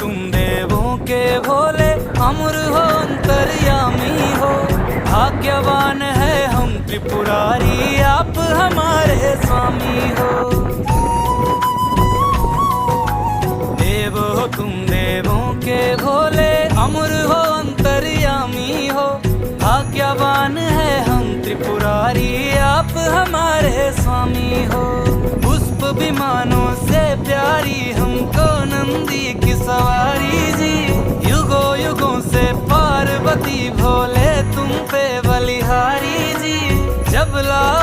तुम देवों के भोले, अमर हो अंतर्यामी हो। भाग्यवान है हम त्रिपुरारी, आप हमारे स्वामी हो। देव हो तुम देवों के भोले, अमर हो अंतर्यामी हो। भाग्यवान है हम त्रिपुरारी, आप हमारे स्वामी हो। पुष्प विमानों से प्यारी हमको नंदी की सवारी जी। युगों युगों से पार्वती भोले तुम पे बलिहारी जी। जब ला